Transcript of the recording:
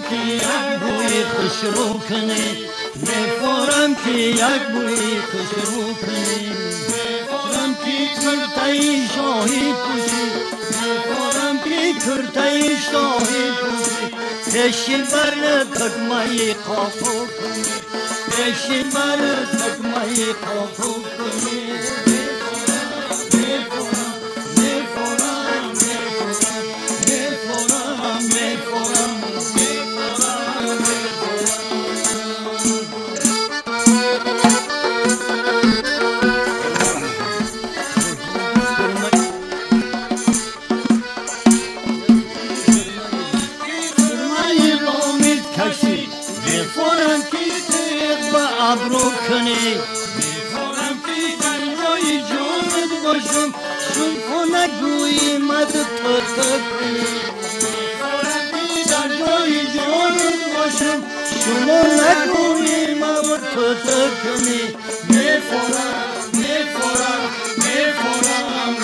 که یک بوی خوش رو کنی میخورم که یک بوی خوش رو کنی میخورم که کرتای شاهی پوشی میخورم که کرتای شاهی پوشی پیشی بر تکمه قافو کنی پیشی بر تکمه قافو کنی ابرو کنی میخورم که دریای جانت باشم چون خونه گویی مد تو کنی میخورم که دریای جانت باشم چون نگویی مد تو کنی میخورم میخورم میخورم